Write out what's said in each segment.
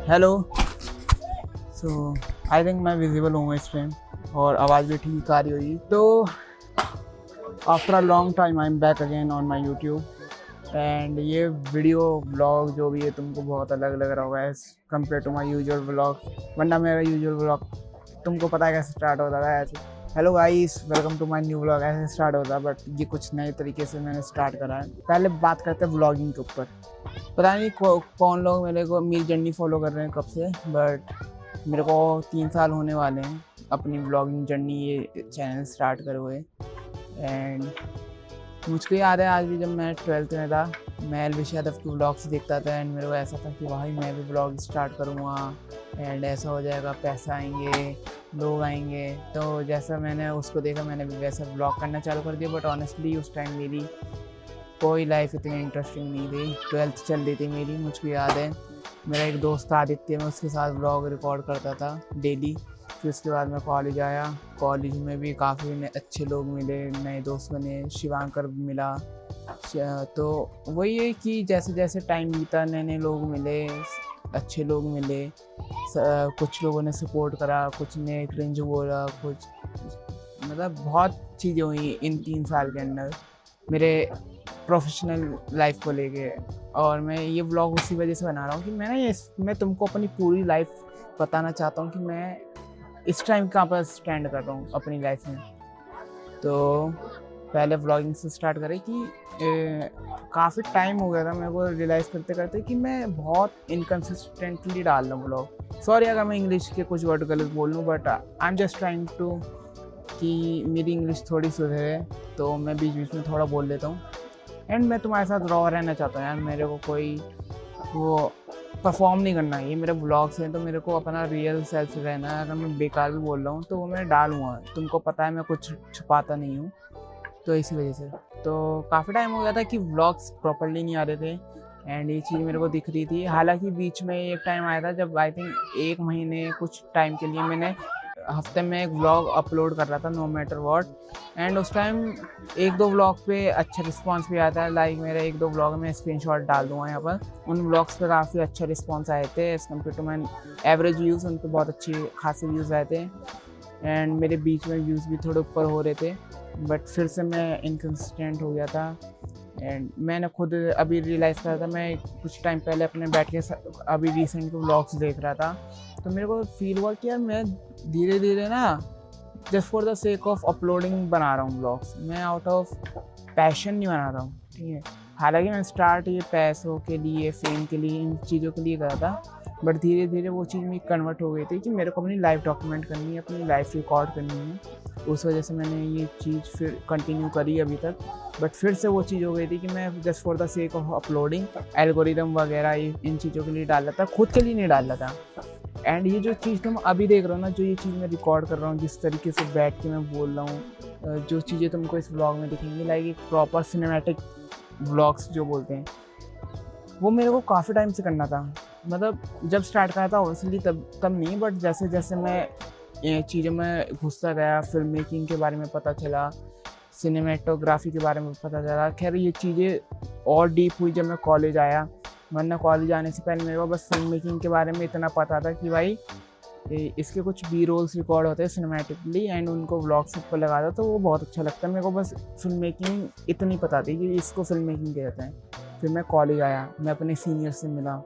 Hello. So I think मैं visible हूँ इस टाइम और आवाज़ भी ठीक आ रही होगी। तो after a long time I am back again on my YouTube and ये वीडियो ब्लॉग जो भी है तुमको बहुत अलग लग रहा होगा as compare to my usual blog. वरना मेरा यूजुअल ब्लॉग तुमको पता है कैसे स्टार्ट होता था ऐसे, hello guys welcome to my new vlog, ऐसे स्टार्ट होता। बट ये कुछ नए तरीके से मैंने स्टार्ट करा है। पहले बात करते हैं व्लॉगिंग के ऊपर। पता नहीं कौन लोग मेरी जर्नी फॉलो कर रहे हैं कब से, बट मेरे को 3 साल होने वाले हैं अपनी व्लॉगिंग जर्नी ये चैनल स्टार्ट करे हुए। एंड मुझको याद है आज भी जब मैं 12th में था, मैं एलविश यादव की व्लॉग्स देखता था एंड मेरे को ऐसा था कि भाई मैं भी व्लॉग स्टार्ट करूँगा एंड ऐसा हो जाएगा, पैसा आएंगे, लोग आएंगे। तो जैसा मैंने उसको देखा मैंने भी वैसा व्लॉग करना चालू कर दिया। बट ऑनेस्टली उस टाइम मेरी कोई लाइफ इतनी इंटरेस्टिंग नहीं थी। 12th चल रही थी मेरी। मुझको याद है मेरा एक दोस्त आदित्य, मैं उसके साथ व्लॉग रिकॉर्ड करता था डेली। फिर उसके बाद मैं कॉलेज आया। कॉलेज में भी काफ़ी अच्छे लोग मिले, नए दोस्त बने, शिवांकर मिला। तो वही है कि जैसे जैसे टाइम बीता नए नए लोग मिले, अच्छे लोग मिले। कुछ लोगों ने सपोर्ट करा, कुछ ने क्रिंज बोला, कुछ मतलब बहुत चीज़ें हुई इन 3 साल के अंदर मेरे प्रोफेशनल लाइफ को लेके। और मैं ये व्लॉग उसी वजह से बना रहा हूँ कि मैं तुमको अपनी पूरी लाइफ बताना चाहता हूँ कि मैं इस टाइम कहाँ पर स्टैंड कर रहा हूँ अपनी लाइफ में। तो पहले व्लॉगिंग से स्टार्ट करें कि काफ़ी टाइम हो गया था मेरे को रियलाइज़ करते करते कि मैं बहुत इनकन्सिस्टेंटली डाल रहा हूँ व्लॉग। सॉरी अगर मैं इंग्लिश के कुछ वर्ड गलत बोल लूँ, but I am just trying to कि मेरी इंग्लिश थोड़ी सुधरे, तो मैं बीच बीच में थोड़ा बोल लेता हूँ। एंड मैं तुम्हारे साथ रॉ रहना चाहता हूँ यार। मेरे को कोई वो परफॉर्म नहीं करना है, ये मेरे ब्लॉग्स हैं तो मेरे को अपना रियल सेल्फ रहना है। अगर मैं बेकार भी बोल रहा हूँ तो वो मैं डालूँगा, तुमको पता है मैं कुछ छुपाता नहीं हूँ। तो इसी वजह से तो काफ़ी टाइम हो गया था कि व्लॉग्स प्रॉपरली नहीं आ रहे थे एंड ये चीज़ मेरे को दिख रही थी। हालांकि बीच में एक टाइम आया था जब आई थिंक 1 महीने कुछ टाइम के लिए मैंने हफ्ते में एक व्लॉग अपलोड कर रहा था, नो मैटर व्हाट। एंड उस टाइम 1-2 व्लॉग पे अच्छा रिस्पांस भी आया था। लाइक मेरे 1-2 व्लॉग में स्क्रीनशॉट डाल दूंगा यहाँ पर। उन व्लॉग्स पे काफ़ी अच्छा रिस्पांस आए थे as compare to my average views. उन पर बहुत अच्छे खासे व्यूज़ आए थे एंड मेरे बीच में व्यूज़ भी थोड़े ऊपर हो रहे थे। बट फिर से मैं इनकन्सिस्टेंट हो गया था एंड मैंने खुद अभी रियलाइज़ करा था। मैं कुछ टाइम पहले अपने बैठ के अभी रिसेंट के व्लॉग्स देख रहा था, तो मेरे को फील हुआ कि यार मैं धीरे धीरे ना just for the sake of uploading बना रहा हूँ व्लॉग्स। मैं आउट ऑफ पैशन नहीं बना रहा हूँ, ठीक है। हालांकि मैं स्टार्ट ये पैसों के लिए, फेम के लिए, इन चीज़ों के लिए करा था, बट धीरे धीरे वो चीज़ में कन्वर्ट हो गई थी कि मेरे को अपनी लाइफ डॉक्यूमेंट करनी है, अपनी लाइफ रिकॉर्ड करनी है। उस वजह से मैंने ये चीज़ फिर कंटिन्यू करी अभी तक। बट फिर से वो चीज़ हो गई थी कि मैं just for the sake of uploading algorithm वगैरह इन चीज़ों के लिए डाल रहा था, खुद के लिए नहीं डाल रहा था। एंड ये जो चीज़ तुम अभी देख रहे हो ना, जो ये चीज़ मैं रिकॉर्ड कर रहा हूँ, जिस तरीके से बैठ के मैं बोल रहा हूँ, जो चीज़ें तुमको इस व्लॉग में दिखेंगी लाइक एक प्रॉपर सिनेमैटिक व्लॉग्स जो बोलते हैं, वो मेरे को काफ़ी टाइम से करना था। मतलब जब स्टार्ट करा था ऑब्वियसली तब नहीं, बट जैसे जैसे मैं ये चीज़ों में घुसता गया, फिल्म मेकिंग के बारे में पता चला, सिनेमेटोग्राफी के बारे में पता चला। खैर ये चीज़ें और डीप हुई जब मैं कॉलेज आया, वरना कॉलेज आने से पहले मेरे को बस फिल्म मेकिंग के बारे में इतना पता था कि भाई इसके कुछ बी रोल्स रिकॉर्ड होते हैं सिनेमैटिकली एंड उनको व्लॉग्स ऊपर लगा था, तो वो बहुत अच्छा लगता है मेरे को। बस फिल्म मेकिंग इतनी पता थी कि इसको फिल्म मेकिंग कहते हैं। फिर मैं कॉलेज आया, मैं अपने सीनियर से मिला,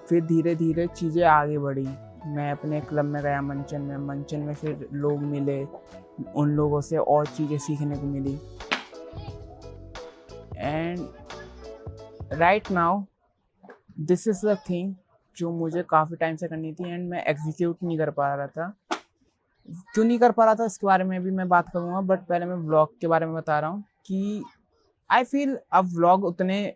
फिर धीरे धीरे चीज़ें आगे बढ़ी। मैं अपने क्लब में गया मंचन में फिर लोग मिले, उन लोगों से और चीज़ें सीखने को मिली। And right now this is the thing जो मुझे काफ़ी टाइम से करनी थी एंड मैं एग्जीक्यूट नहीं कर पा रहा था। क्यों नहीं कर पा रहा था इसके बारे में भी मैं बात करूँगा, बट पहले मैं व्लॉग के बारे में बता रहा हूँ कि आई फील अब व्लॉग उतने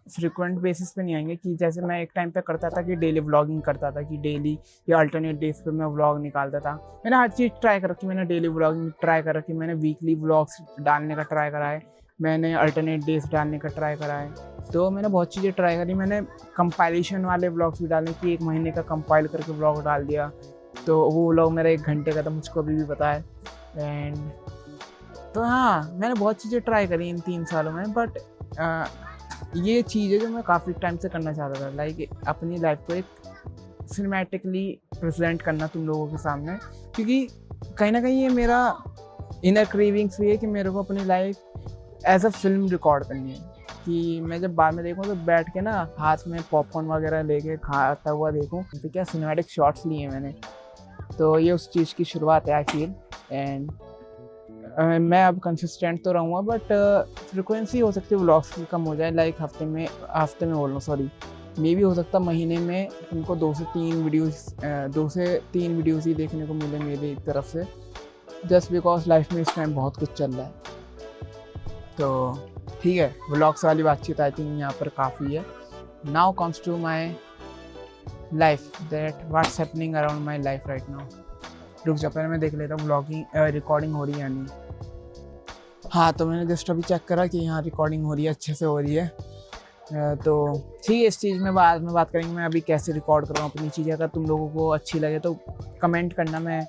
फ्रिक्वेंट बेसिस पे नहीं आएंगे कि जैसे मैं एक टाइम पे करता था कि डेली व्लॉगिंग करता था, कि डेली या अल्टरनेट डेज पे मैं व्लॉग निकालता था। मैंने हर चीज़ ट्राई कर रखी, मैंने डेली व्लॉगिंग ट्राई कर रखी, मैंने वीकली व्लॉग्स डालने का ट्राई करा है, मैंने अल्टरनेट डेज डालने का ट्राई करा है। तो मैंने बहुत चीज़ें ट्राई करी। मैंने कंपाइलेशन वाले व्लॉग्स भी डालने की, 1 महीने का कंपाइल करके व्लॉग डाल दिया, तो वो व्लॉग मेरा 1 घंटे का था, मुझको अभी भी पता है। एंड तो हाँ, मैंने बहुत चीज़ें ट्राई करी इन 3 सालों में, बट ये चीज़ है जो मैं काफ़ी टाइम से करना चाहता था, लाइक अपनी लाइफ को एक सिनेमैटिकली प्रेजेंट करना तुम लोगों के सामने, क्योंकि कहीं ना कहीं ये मेरा इनर क्रेविंग्स भी है कि मेरे को अपनी life as a film record करनी है, कि मैं जब बाद में देखूँ तो बैठ के ना हाथ में पॉपकॉर्न वगैरह लेके खाता हुआ देखूँ। तो क्या सिनेमैटिक शॉट्स लिए मैंने, तो ये उस चीज़ की शुरुआत है आई फील। एंड मैं अब कंसिस्टेंट तो रहूँगा, बट फ्रिक्वेंसी हो सकती है व्लॉग्स की कम हो जाए, लाइक हफ्ते में बोल रहा हूँ, सॉरी, मे भी हो सकता महीने में तुमको 2 से 3 वीडियोज़ ही देखने को मिले मेरी तरफ से, जस्ट बिकॉज लाइफ में इस टाइम बहुत कुछ चल रहा है। तो ठीक है, व्लॉग्स वाली बातचीत आई थिंक यहाँ पर काफ़ी है। Now comes to my life, that what's happening around my life right now. रुक जा, पहले मैं देख लेता हूँ रिकॉर्डिंग हो रही है या नहीं। हाँ, तो मैंने जस्ट अभी चेक करा कि यहाँ रिकॉर्डिंग हो रही है, अच्छे से हो रही है। तो ठीक है, इस चीज़ में बाद में बात करेंगे। मैं अभी कैसे रिकॉर्ड कर रहा हूँ अपनी चीज़ें, अगर तुम लोगों को अच्छी लगे तो कमेंट करना, मैं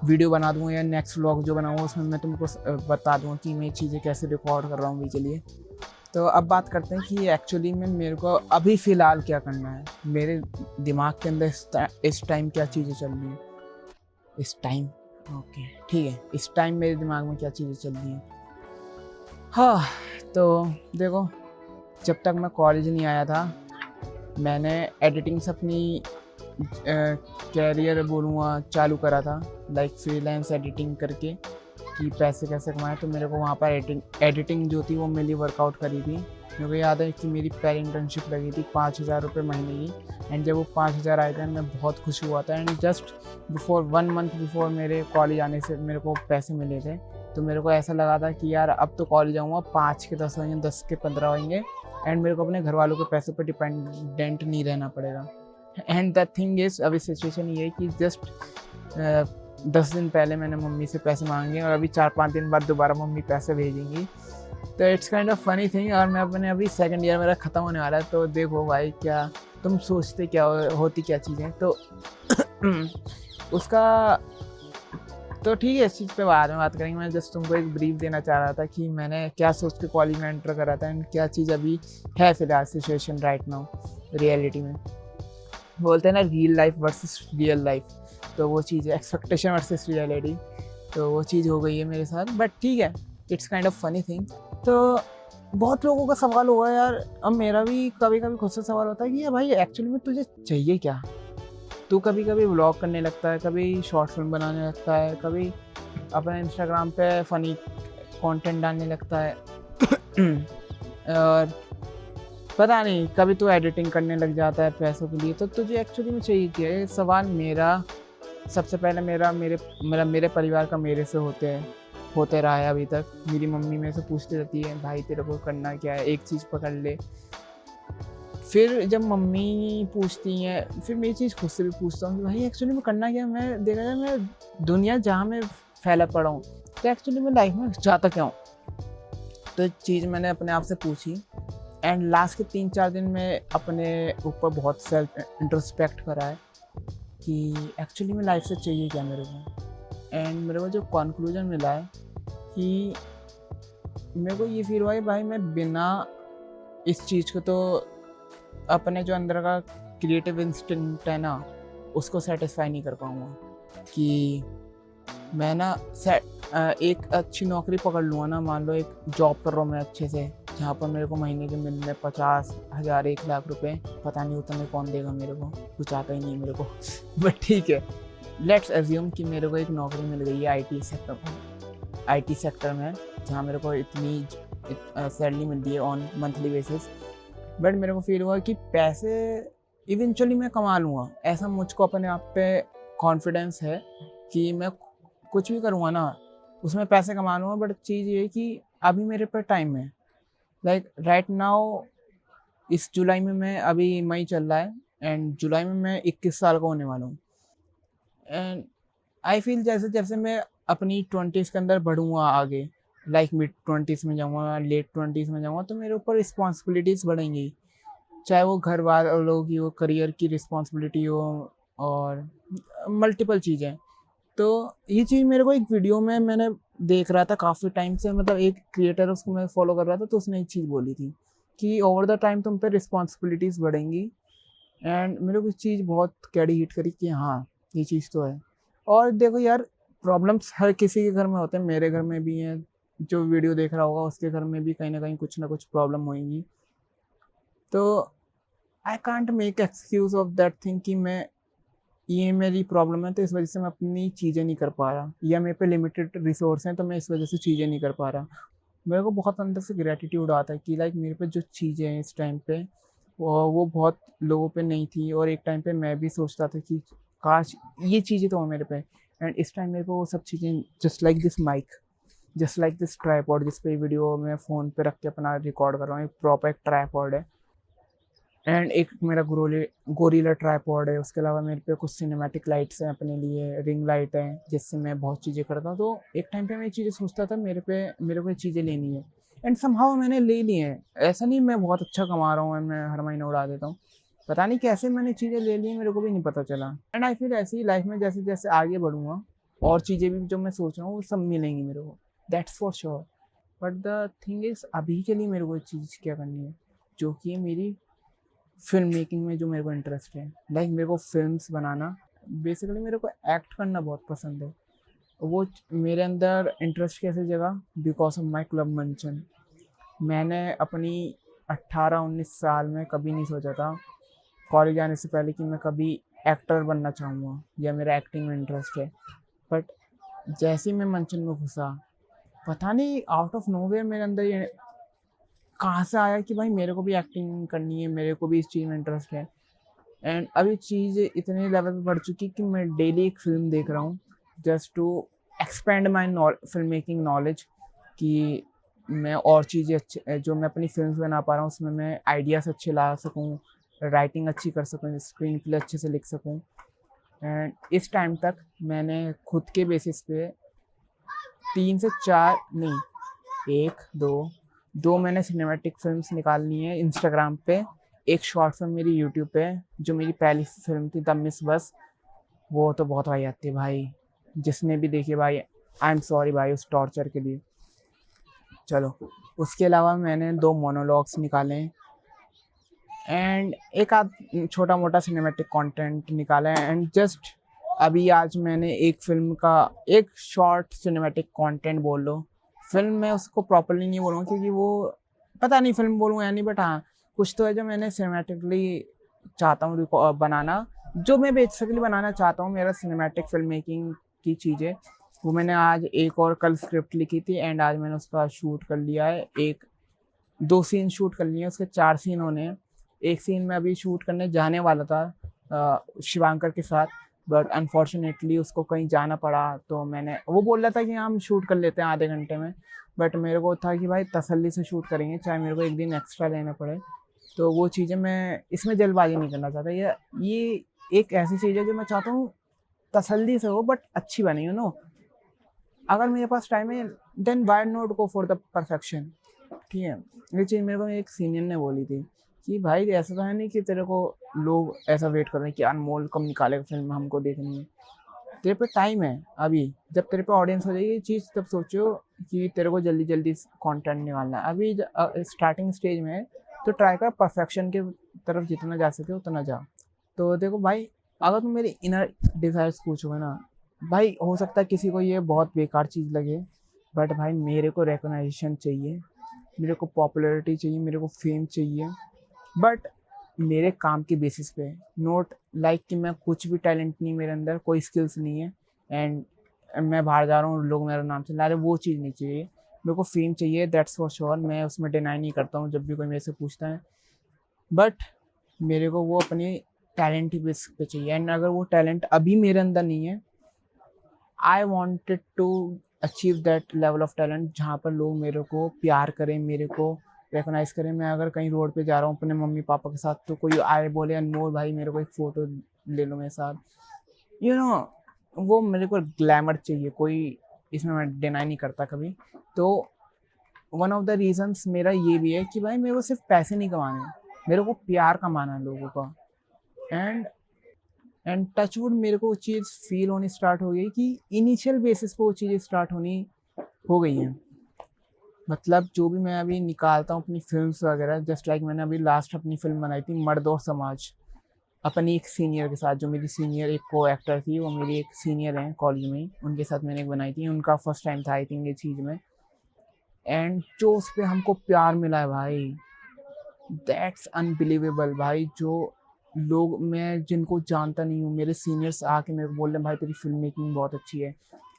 वीडियो बना दूँगा या नेक्स्ट व्लॉग जो बनाऊँगा उसमें मैं तुमको बता दूँगा कि मैं चीज़ें कैसे रिकॉर्ड कर रहा हूँ अभी के लिए। तो अब बात करते हैं कि एक्चुअली में मेरे को अभी फ़िलहाल क्या करना है, मेरे दिमाग के अंदर इस टाइम क्या चीज़ें चल रही हैं। इस टाइम ओके ठीक है, इस टाइम मेरे दिमाग में क्या चीज़ें चल रही हैं। हाँ, तो देखो, जब तक मैं कॉलेज नहीं आया था मैंने एडिटिंग से अपनी कैरियर बोलूँगा चालू करा था, लाइक फ्रीलांस एडिटिंग करके कि पैसे कैसे कमाएं। तो मेरे को वहाँ पर एडिटिंग जो थी वो मेरी वर्कआउट करी थी। मेरे को याद है कि मेरी पहली इंटर्नशिप लगी थी 5,000 रुपये महीने की, एंड जब वो 5,000 आए थे मैं बहुत खुश हुआ था। And just before 1 month before मेरे कॉलेज आने से मेरे को पैसे मिले थे, तो मेरे को ऐसा लगा था कि यार अब तो कॉलेज आऊँगा, 5 के 10 होंगे, 10 के 15 होंगे, एंड मेरे को अपने घर वालों के पैसों पर डिपेंडेंट नहीं रहना पड़ेगा। एंड द थिंग इज़, अभी सिचुएशन ये है कि जस्ट 10 दिन पहले मैंने मम्मी से पैसे मांगे और अभी 4-5 दिन बाद दोबारा मम्मी पैसे भेजेंगी। तो it's kind of funny thing. और मैं अपने अभी सेकंड ईयर मेरा ख़त्म होने वाला है, तो देखो भाई क्या तुम सोचते क्या होती क्या चीज़ें, तो उसका तो ठीक है, इस चीज़ पे बाद में बात करेंगे। मैं जस्ट तुमको एक ब्रीफ देना चाह रहा था कि मैंने क्या सोच के कॉलेज में एंटर करा था एंड क्या चीज़ अभी है फिलहाल सिचुएशन राइट नाउ रियलिटी में। बोलते हैं ना real life versus real life, तो वो चीज़ है एक्सपेक्टेशन वर्सेस रियलिटी, तो वो चीज़ हो गई है मेरे साथ। बट ठीक है, it's kind of funny thing. तो बहुत लोगों का सवाल होगा यार, अब मेरा भी कभी कभी खुद से सवाल होता है कि यार भाई एक्चुअली में तुझे चाहिए क्या। तू कभी कभी व्लॉग करने लगता है, कभी शॉर्ट फिल्म बनाने लगता है, कभी अपने इंस्टाग्राम पे फ़नी कंटेंट डालने लगता है और पता नहीं कभी तो एडिटिंग करने लग जाता है पैसों के लिए। तो तुझे एक्चुअली में चाहिए क्या? ये सवाल मेरा सबसे पहले मेरे परिवार का मेरे से होते रहा है अभी तक। मेरी मम्मी मेरे से पूछती रहती है भाई तेरे को करना क्या है, एक चीज़ पकड़ ले। फिर जब मम्मी पूछती हैं फिर मेरी चीज़ खुद से भी पूछता हूँ कि भाई एक्चुअली में करना क्या है। मैं देखा जाए मैं दुनिया जहाँ में फैला पड़ा हूँ, तो एक्चुअली मैं लाइफ में चाहता क्या हूँ। तो एक चीज़ मैंने अपने आप से पूछी एंड लास्ट के 3-4 दिन में अपने ऊपर बहुत सेल्फ इंट्रोस्पेक्ट करा है कि एक्चुअली में लाइफ से चाहिए क्या मेरे को। एंड मेरे को जो कंक्लूजन मिला है कि मेरे को ये फील हुआ है भाई मैं बिना इस चीज़ को तो अपने जो अंदर का क्रिएटिव इंस्टिंक्ट है ना उसको सेटिस्फाई नहीं कर पाऊँगा कि मैं ना एक अच्छी नौकरी पकड़ लूँगा ना। मान लो एक जॉब कर रहा हूँ मैं अच्छे से, जहाँ पर मेरे को महीने के मिलने 50,000 1 लाख रुपए, पता नहीं उतना कौन देगा मेरे को, कुछ आता ही नहीं है मेरे को बट ठीक है, लेट्स एज्यूम कि मेरे को एक नौकरी मिल गई है आईटी सेक्टर में, जहाँ मेरे को इतनी सैलरी मिलती है ऑन मंथली बेसिस। बट मेरे को फील हुआ कि पैसे इवेंचुअली मैं कमा लूँगा, ऐसा मुझको अपने आप पे कॉन्फिडेंस है कि मैं कुछ भी करूँगा ना उसमें पैसे कमा लूँगा। बट चीज़ ये है कि अभी मेरे पे टाइम है, लाइक राइट नाउ इस जुलाई में मैं अभी मई चल रहा है एंड जुलाई में मैं 21 साल का होने वाला हूँ। एंड आई फील जैसे जैसे मैं अपनी 20s के अंदर बढ़ूँगा आगे, लाइक मिड 20s में जाऊँगा, लेट 20s में जाऊँगा, तो मेरे ऊपर रिस्पॉन्सिबिलिटीज़ बढ़ेंगी, चाहे वो घर वालों की हो, करियर की रिस्पॉन्सिबिलिटी हो और मल्टीपल चीज़ें। तो ये चीज़ मेरे को एक वीडियो में मैंने देख रहा था काफ़ी टाइम से, मतलब एक क्रिएटर उसको मैं फॉलो कर रहा था, तो उसने एक चीज़ बोली थी कि ओवर द टाइम तुम पे रिस्पॉन्सिबिलिटीज़ बढ़ेंगी एंड मेरे को इस चीज़ बहुत कैडी हिट करी कि हाँ ये चीज़ तो है। और देखो यार, प्रॉब्लम्स हर किसी के घर में होते हैं, मेरे घर में भी हैं, जो वीडियो देख रहा होगा उसके घर में भी कहीं ना कुछ प्रॉब्लम होगी। तो I can't make excuse of that thing कि मैं, ये मेरी प्रॉब्लम है तो इस वजह से मैं अपनी चीज़ें नहीं कर पा रहा, या मेरे पे लिमिटेड रिसोर्स हैं तो मैं इस वजह से चीज़ें नहीं कर पा रहा। मेरे को बहुत अंदर से ग्रेटिट्यूड आता है कि लाइक मेरे पे जो चीज़ें हैं इस टाइम पे, वो बहुत लोगों पे नहीं थी, और एक टाइम पे मैं भी सोचता था कि काश ये चीज़ें तो हो मेरे पे। एंड इस टाइम मेरे को वो सब चीज़ें, just like this mic, just like this tripod जिस पे वीडियो मैं फ़ोन पे रख के अपना रिकॉर्ड कर रहा हूँ, एक प्रॉपर एक ट्राईपॉड है। एंड एक मेरा गोरिल्ला ट्राईपॉड है। उसके अलावा मेरे पे कुछ सिनेमैटिक लाइट्स हैं अपने लिए, रिंग लाइट है जिससे मैं बहुत चीज़ें करता हूँ। तो एक टाइम पे मैं ये चीज़ें सोचता था, मेरे को ये चीज़ें लेनी है, एंड समहाउ मैंने ले ली हैं। ऐसा नहीं मैं बहुत अच्छा कमा रहा हूँ एंड मैं हर महीने उड़ा देता हूँ, पता नहीं कैसे मैंने चीज़ें ले ली, मेरे को भी नहीं पता चला। एंड आई फील ऐसी लाइफ में जैसे जैसे आगे बढ़ूंगा और चीज़ें भी जो मैं सोच रहा हूँ वो सब मिलेंगी मेरे को, that's for sure. But the thing is, अभी के लिए मेरे को एक चीज़ क्या करनी है, जो कि है मेरी फ़िल्म मेकिंग में जो मेरे को इंटरेस्ट है। लाइक मेरे को फ़िल्म्स बनाना, बेसिकली मेरे को एक्ट करना बहुत पसंद है। वो मेरे अंदर इंटरेस्ट कैसे जगा, बिकॉज ऑफ माई क्लब मंचन। मैंने अपनी 18-19 साल में कभी नहीं सोचा था कॉलेज आने से पहले कि मैं कभी एक्टर बनना चाहूँगा या मेरा एक्टिंग में इंटरेस्ट है। बट जैसे ही मैं मंचन में घुसा, पता नहीं आउट ऑफ नोवेयर मेरे अंदर ये कहाँ से आया कि भाई मेरे को भी एक्टिंग करनी है, मेरे को भी इस चीज़ में इंटरेस्ट है। एंड अभी चीज़ इतने लेवल पे बढ़ चुकी कि मैं डेली एक फ़िल्म देख रहा हूँ, just to expand my film making knowledge, कि मैं और चीज़ें अच्छे जो मैं अपनी फिल्म्स बना पा रहा हूँ उसमें मैं आइडियाज़ अच्छे ला सकूँ, राइटिंग अच्छी कर सकूँ, स्क्रीन प्ले अच्छे से लिख सकूँ। एंड इस टाइम तक मैंने खुद के बेसिस पे 3 से 4 नहीं, 1-2 मैंने सिनेमैटिक फ़िल्म्स निकाल ली हैं इंस्टाग्राम पे। एक शॉर्ट फिल्म मेरी यूट्यूब पे है, जो मेरी पहली फ़िल्म थी द मिस बस, वो तो बहुत वाहियात थी भाई। जिसने भी देखी भाई, आई एम सॉरी भाई उस टॉर्चर के लिए। चलो, उसके अलावा मैंने 2 मोनोलॉग्स निकाले हैं, एंड एक आध छोटा मोटा सिनेमैटिक कंटेंट निकाला है। एंड जस्ट अभी आज मैंने एक फ़िल्म का एक शॉर्ट सिनेमैटिक कंटेंट बोल लो, फ़िल्म मैं उसको प्रॉपर्ली नहीं बोलूँगा क्योंकि वो पता नहीं फ़िल्म बोलूँ या नहीं, बट हाँ कुछ तो है जो मैंने सिनेमैटिकली चाहता हूँ बनाना, जो मैं बेसिकली बनाना चाहता हूँ, मेरा सिनेमैटिक फ़िल्म मेकिंग की चीज़ें, वो मैंने आज एक और कल स्क्रिप्ट लिखी थी एंड आज मैंने उसका शूट कर लिया है। 2 सीन शूट कर लिए हैं, उसके 4 सीन होने हैं। एक सीन मैं अभी शूट करने जाने वाला था शिवांकर के साथ, बट अनफॉर्चुनेटली उसको कहीं जाना पड़ा, तो मैंने, वो बोल रहा था कि हम शूट कर लेते हैं आधे घंटे में, बट मेरे को था कि भाई तसल्ली से शूट करेंगे चाहे मेरे को एक दिन एक्स्ट्रा लेना पड़े। तो वो चीज़ें मैं इसमें जल्दबाजी नहीं करना चाहता। ये एक ऐसी चीज़ है जो मैं चाहता हूँ तसल्ली से हो बट अच्छी बने, यू नो। अगर मेरे पास टाइम है then why not go for the perfection, ठीक है। ये चीज़ मेरे को एक सीनियर ने बोली थी कि भाई ऐसा तो है नहीं कि तेरे को लोग ऐसा वेट कर रहे हैं कि अनमोल कब निकालेगा फिल्म हमको देखनी है। तेरे पे टाइम है अभी, जब तेरे पे ऑडियंस हो जाएगी ये चीज़ तब सोचो कि तेरे को जल्दी जल्दी कंटेंट निकालना है। अभी स्टार्टिंग स्टेज में है तो ट्राई कर परफेक्शन के तरफ जितना जा सके उतना जा। तो देखो भाई, अगर तुम मेरे इनर डिज़ायर्स पूछोगे ना, भाई हो सकता है किसी को ये बहुत बेकार चीज़ लगे, बट भाई मेरे को रिकॉग्निशन चाहिए, मेरे को पॉपुलैरिटी चाहिए, मेरे को फेम चाहिए, बट मेरे काम के बेसिस पे, नोट लाइक कि मैं कुछ भी टैलेंट नहीं, मेरे अंदर कोई स्किल्स नहीं है एंड मैं बाहर जा रहा हूँ लोग मेरा नाम चिल्ला रहे, वो चीज़ नहीं चाहिए। मेरे को फेम चाहिए, दैट्स फॉर श्योर, मैं उसमें डिनाई नहीं करता हूँ जब भी कोई मेरे से पूछता है, बट मेरे को वो अपने टैलेंट ही बेस पे चाहिए। एंड अगर वो टैलेंट अभी मेरे अंदर नहीं है, I wanted to achieve that level of talent जहाँ पर लोग मेरे को प्यार करें, मेरे को रिकॉग्नाइज करें। मैं अगर कहीं रोड पे जा रहा हूँ अपने मम्मी पापा के साथ, तो कोई आए बोले अनमोल भाई मेरे को एक फ़ोटो ले लो मेरे साथ, यू नो, वो मेरे को ग्लैमर चाहिए, कोई इसमें मैं डिनाई नहीं करता कभी। तो वन ऑफ द रीजंस मेरा ये भी है कि भाई मेरे को सिर्फ पैसे नहीं कमाने, मेरे को प्यार कमाना है लोगों का। एंड टचवुड मेरे को वो चीज़ फील होनी स्टार्ट हो गई कि इनिशियल बेसिस पे वो चीज़ें स्टार्ट होनी हो गई हैं। मतलब जो भी मैं अभी निकालता हूँ अपनी फिल्म्स वगैरह, जस्ट लाइक मैंने अभी लास्ट अपनी फिल्म बनाई थी मर्द और समाज, अपनी एक सीनियर के साथ, जो मेरी सीनियर एक को एक्टर थी, वो मेरी एक सीनियर हैं कॉलेज में ही, उनके साथ मैंने एक बनाई थी। उनका फर्स्ट टाइम था आई थिंक ये चीज़ में, एंड जो उस पर हमको प्यार मिला है भाई, दैट्स अनबिलीवेबल भाई। जो लोग मैं जिनको जानता नहीं हूँ, मेरे सीनियर्स आके मेरे को बोल रहे हैं भाई तेरी फिल्म मेकिंग बहुत अच्छी है।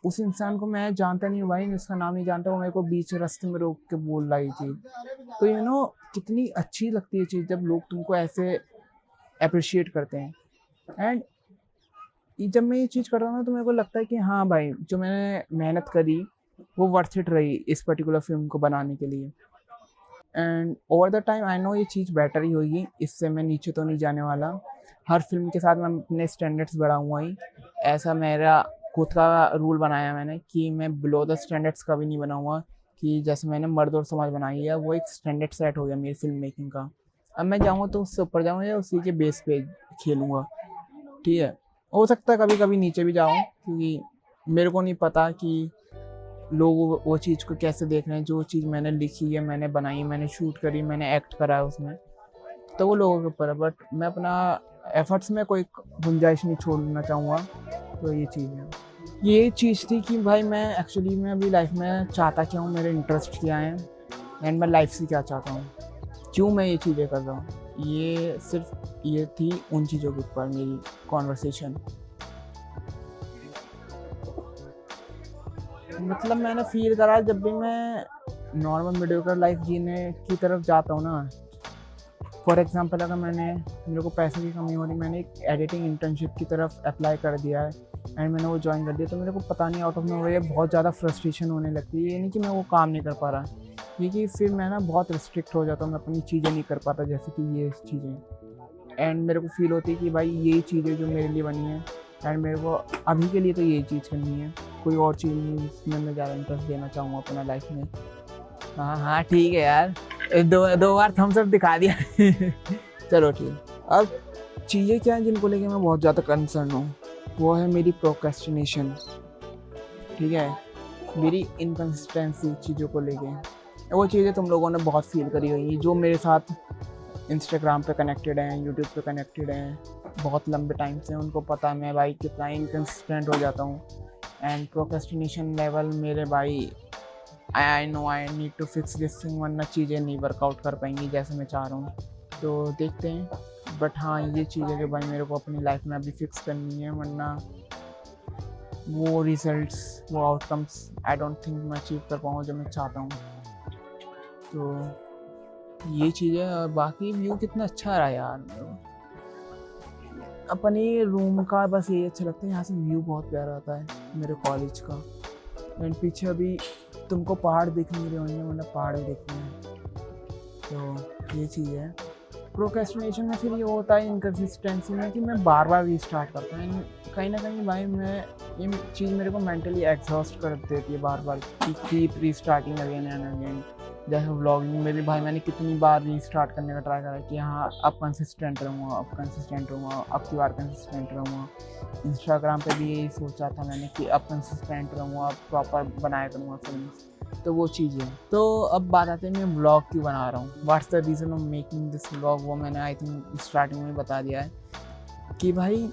उस इंसान को मैं जानता नहीं हूँ भाई, मैं उसका नाम नहीं जानता, वो मेरे को बीच रास्ते में रोक के बोल रही थी। तो यू नो कितनी अच्छी लगती है चीज़ जब लोग तुमको ऐसे अप्रिशिएट करते हैं। एंड जब मैं ये चीज़ करता हूँ ना, तो मेरे को लगता है कि हाँ भाई, जो मैंने मेहनत करी वो वर्थ इट रही इस पर्टिकुलर फिल्म को बनाने के लिए। And over the time I know ये चीज़ बेटर ही होगी, इससे मैं नीचे तो नहीं जाने वाला। हर फिल्म के साथ मैं अपने स्टैंडर्ड्स बढ़ाऊँगा ही, ऐसा मेरा खुद का रूल बनाया मैंने कि मैं बिलो द स्टैंडर्ड्स कभी नहीं बनाऊँगा। कि जैसे मैंने मर्द और समाज बनाई है, वो एक स्टैंडर्ड सेट हो गया मेरी फिल्म मेकिंग का। अब मैं जाऊँगा तो उससे ऊपर जाऊँगा या उसी के बेस पे खेलूँगा, ठीक है। हो सकता है कभी कभी नीचे भी जाऊँ, क्योंकि मेरे को नहीं पता कि लोग वो चीज़ को कैसे देख रहे हैं। जो चीज़ मैंने लिखी है, मैंने बनाई, मैंने शूट करी, मैंने एक्ट करा है उसमें, तो वो लोगों के ऊपर है। बट मैं अपना एफर्ट्स में कोई गुंजाइश नहीं छोड़ना चाहूँगा। तो ये चीज़ है, ये चीज़ थी कि भाई मैं एक्चुअली में अभी लाइफ में चाहता क्या हूँ, मेरे इंटरेस्ट क्या हैं, एंड मैं लाइफ से क्या चाहता हूँ, क्यों मैं ये चीज़ें कर रहा हूँ। ये सिर्फ ये थी उन चीज़ों के ऊपर मेरी कॉन्वर्सेशन। मतलब मैंने फील करा जब भी मैं नॉर्मल मीडियोकर लाइफ जीने की तरफ जाता हूँ ना, फॉर एग्जांपल अगर मेरे को पैसे की कमी हो रही, मैंने एक एडिटिंग इंटर्नशिप की तरफ अप्लाई कर दिया है एंड मैंने वो ज्वाइन कर दिया, तो मेरे को पता नहीं आउट ऑफ नोवेयर बहुत ज़्यादा फ्रस्ट्रेशन होने लगती है। ये नहीं कि मैं वो काम नहीं कर पा रहा, ये कि फिर मैं ना बहुत रिस्ट्रिक्ट हो जाता हूँ, मैं अपनी चीज़ें नहीं कर पाता, जैसे कि ये चीज़ें। एंड मेरे को फील होती है कि भाई यही चीज़ें जो मेरे लिए बनी है, एंड मेरे को अभी के लिए तो यही चीज़ करनी है, कोई और चीज़ नहीं जिसमें मैं ज़्यादा इंटरेस्ट देना चाहूँगा अपना लाइफ में। हाँ हाँ ठीक है यार, दो बार थम्स अप दिखा दिया चलो ठीक। अब चीज़ें क्या हैं जिनको लेके मैं बहुत ज़्यादा कंसर्न हूँ, वो है मेरी प्रोक्रेस्टिनेशन, ठीक है, मेरी इनकन्सिस्टेंसी चीज़ों को लेके। वो चीज़ें तुम लोगों ने बहुत फील करी हुई, जो मेरे साथ इंस्टाग्राम पे कनेक्टेड हैं, यूट्यूब पे कनेक्टेड हैं बहुत लंबे टाइम से, उनको पता है मैं भाई कितना इनकन्सिस्टेंट हो जाता हूँ। एंड प्रोक्रेस्टिनेशन लेवल मेरे भाई, I know I need to fix this thing, वरना चीज़ें नहीं वर्कआउट कर पाएंगी जैसे मैं चाह रहा हूँ। तो देखते हैं, बट हाँ ये चीज़ें जो भाई मेरे को अपनी लाइफ में अभी फिक्स करनी है, वरना वो रिजल्ट्स, वो आउटकम्स आई डोंट थिंक मैं अचीव कर पाऊँगा जो मैं चाहता हूँ। तो ये चीज़ें, और बाकी व्यू कितना अच्छा रहा यार मेरे को अपने रूम का, बस ये अच्छा लगता है, यहाँ से व्यू बहुत प्यारा आता है मेरे कॉलेज का। एंड पीछे अभी तुमको पहाड़ दिख नहीं रहे होंगे, मतलब पहाड़ ही दिख रहे हैं। तो ये चीज़ है। प्रोक्रेस्टिनेशन में फिर ये होता है इनकन्सिस्टेंसी में कि मैं बार बार रीस्टार्ट करता हूँ, कहीं ना कहीं भाई मैं ये चीज़ मेरे को मेंटली एग्जॉस्ट कर देती है बार बार, कि keep restarting again and again. जैसे व्लॉगिंग मेरी भाई, मैंने कितनी बार रीस्टार्ट करने का ट्राई करा कि हाँ अब कंसिस्टेंट रहूँगा, अब कंसिस्टेंट रहूँगा, अब की बार कंसिस्टेंट रहूँगा। इंस्टाग्राम पे भी यही सोचा था मैंने कि अब कंसिस्टेंट रहूँगा, अब प्रॉपर बनाया करूँगा फिल्म। तो वो चीज़ है। तो अब बात आती है मैं व्लॉग क्यों बना रहा हूँ, what's the reason of making this vlog. वो मैंने आई थिंक स्टार्टिंग में बता दिया है कि भाई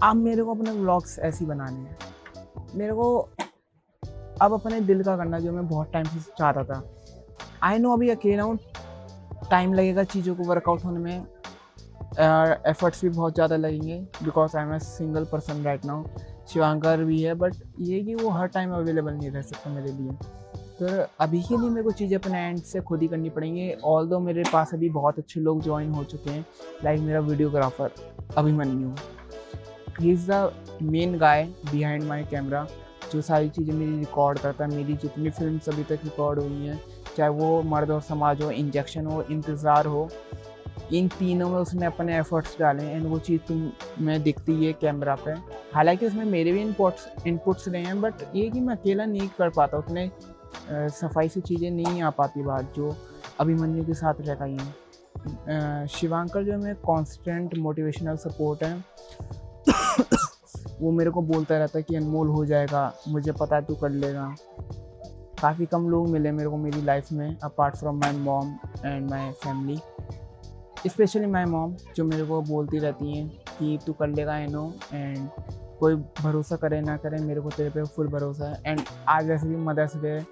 अब मेरे को अपने व्लॉग्स ऐसे ही बनाने हैं, मेरे को अब अपने दिल का करना जो मैं बहुत टाइम से चाहता था। आई नो अभी अकेला हूँ, टाइम लगेगा चीज़ों को वर्कआउट होने में, एफर्ट्स भी बहुत ज़्यादा लगेंगे, because I am a single person right now. Shivankar भी है, बट ये कि वो हर टाइम अवेलेबल नहीं रह सकता मेरे लिए। तो अभी के लिए मेरे को चीज़ें अपने एंड से खुद ही करनी पड़ेंगी। ऑल्दो मेरे पास अभी बहुत अच्छे लोग ज्वाइन हो चुके हैं, लाइक मेरा videographer Abhimanyu, he is the main guy behind my camera, जो सारी चीज़ें मेरी रिकॉर्ड करता है। मेरी जितनी फिल्म्स अभी तक रिकॉर्ड हुई हैं, चाहे वो मर्द और समाज हो, इंजेक्शन हो, इंतज़ार हो, इन तीनों में उसने अपने एफर्ट्स डाले एंड वो चीज़ तुम में दिखती है कैमरा पे। हालांकि उसमें मेरे भी इनपुट्स रहे हैं, बट ये कि मैं अकेला नहीं कर पाता, उतने सफाई से चीज़ें नहीं आ पाती बाहर जो अभिमन्यु के साथ रह गई हैं। शिवांकर जो है कॉन्स्टेंट मोटिवेशनल सपोर्ट है वो मेरे को बोलता रहता है कि अनमोल हो जाएगा, मुझे पता है तू कर लेगा। काफ़ी कम लोग मिले मेरे को मेरी लाइफ में apart from my mom and my family. Specially my mom, जो मेरे को बोलती रहती हैं कि तू कर लेगा, आई नो, एंड कोई भरोसा करे ना करे, मेरे को तेरे पे फुल भरोसा है। एंड आज वैसे भी मदर्स डे है,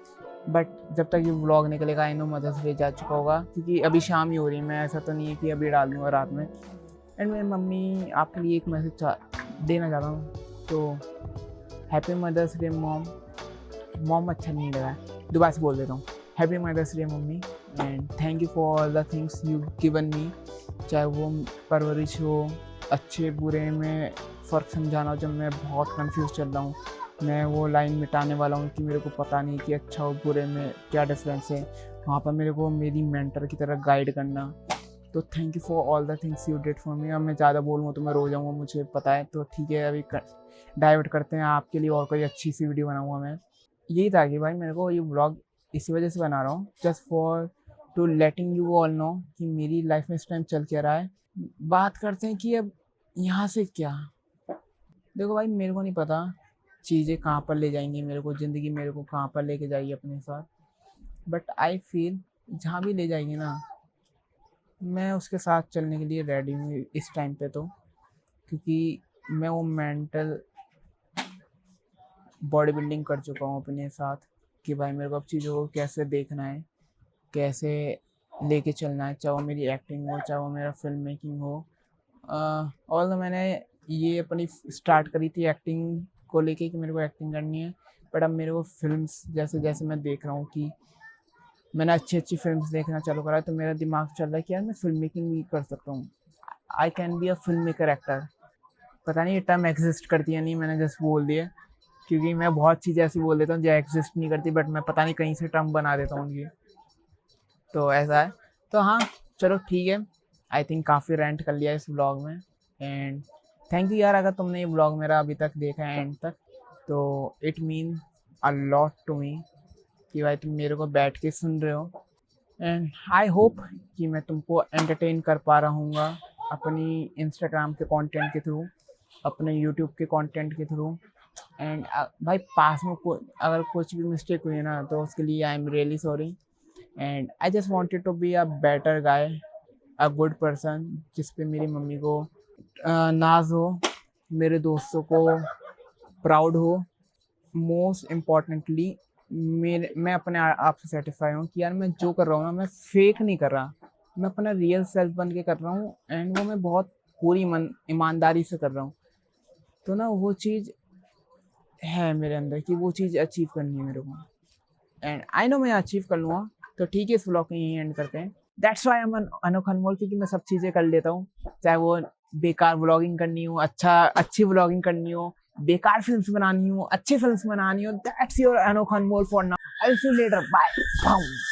बट जब तक ये व्लॉग निकलेगा आई नो मदर्स डे जा चुका होगा, क्योंकि अभी शाम ही हो रही है। मैं ऐसा तो नहीं है कि अभी डाल दूँगा रात में। एंड मेरी मम्मी, आपके लिए एक मैसेज देना चाहता हूँ, तो happy mother's day mom. Mom अच्छा नहीं लगा, दोबारा से बोल देता हूँ, happy mother's day mummy, and thank you for all the things you given me. चाहे वो परवरिश हो, अच्छे बुरे में फ़र्क समझाना हो। जब मैं बहुत कंफ्यूज चल रहा हूँ, मैं वो लाइन मिटाने वाला हूँ कि मेरे को पता नहीं कि अच्छा और बुरे में क्या डिफरेंस है, वहाँ पर मेरे को मेरी मेंटर की तरह गाइड करना। तो thank you for all the things you did for me. अब मैं ज़्यादा बोलूँगा तो मैं रो जाऊँगा, मुझे पता है। तो ठीक है, अभी डाइवर्ट करते हैं, आपके लिए और कोई अच्छी सी वीडियो बनाऊँगा मैं। यही था कि भाई मेरे को ये व्लॉग इसी वजह से बना रहा हूँ, just for to letting you all know कि मेरी लाइफ में इस टाइम चल क्या रहा है। बात करते हैं कि अब यहाँ से क्या। देखो भाई, मेरे को नहीं पता चीज़ें कहाँ पर ले जाएंगी मेरे को, ज़िंदगी मेरे को कहाँ पर लेके जाएगी अपने साथ, बट आई फील जहाँ भी ले जाएगी ना, मैं उसके साथ चलने के लिए रेडी हूँ इस टाइम पे। तो क्योंकि मैं वो मेंटल बॉडी बिल्डिंग कर चुका हूँ अपने साथ कि भाई मेरे को अब चीज़ों को कैसे देखना है, कैसे लेके चलना है, चाहे वो मेरी एक्टिंग हो, चाहे वो मेरा फिल्म मेकिंग हो। और मैंने ये अपनी स्टार्ट करी थी एक्टिंग को लेके कि मेरे को एक्टिंग करनी है, बट अब मेरे को फिल्म्स जैसे जैसे मैं देख रहा हूँ कि मैंने अच्छी अच्छी फिल्म्स देखना चालू करा है, तो मेरा दिमाग चल रहा है कि यार मैं फिल्म मेकिंग भी कर सकता हूँ। I can be a film maker actor. पता नहीं ये टर्म एग्जिस्ट करती है नहीं, मैंने जस्ट बोल दिया, क्योंकि मैं बहुत चीज़ें ऐसी बोल देता हूँ जो एग्जिस्ट नहीं करती, बट मैं पता नहीं कहीं से टर्म बना देता हूँ उनकी। तो ऐसा है। तो हाँ, चलो ठीक है, आई थिंक काफ़ी रेंट कर लिया इस ब्लॉग में। एंड थैंक यू यार, अगर तुमने ये ब्लॉग मेरा अभी तक देखा है एंड तक, तो it mean a lot to me कि भाई तुम मेरे को बैठ के सुन रहे हो। एंड आई होप कि मैं तुमको एंटरटेन कर पा रहा हूँगा अपनी इंस्टाग्राम के कंटेंट के थ्रू, अपने यूट्यूब के कंटेंट के थ्रू। एंड भाई पास में अगर कुछ भी मिस्टेक हुई है ना, तो उसके लिए I am really sorry. And I just wanted to be a better guy, a good person, जिस पे मेरी मम्मी को नाज हो, मेरे दोस्तों को प्राउड हो। मोस्ट इम्पॉर्टेंटली मैं अपने आप से सेटिस्फाई हूँ कि यार मैं जो कर रहा हूँ ना, मैं फेक नहीं कर रहा, मैं अपना रियल सेल्फ बन के कर रहा हूँ। एंड वो मैं बहुत पूरी ईमानदारी से कर रहा हूँ। तो ना वो चीज़ है मेरे अंदर कि वो चीज़ अचीव करनी है मेरे को, एंड आई नो मैं अचीव कर लूँगा। तो ठीक है, इस व्लॉग को यहीं एंड करते हैं। दैट्स वाई आई एम अनोखा अनमोल, क्योंकि मैं सब चीज़ें कर लेता हूँ, चाहे वो बेकार व्लॉगिंग करनी हो, अच्छी व्लॉगिंग करनी हो, बेकार फिल्म्स बनानी हो, अच्छी फिल्म्स बनानी हो। दैट्स योर अनोखा अनमोल for now. I will see you later, bye.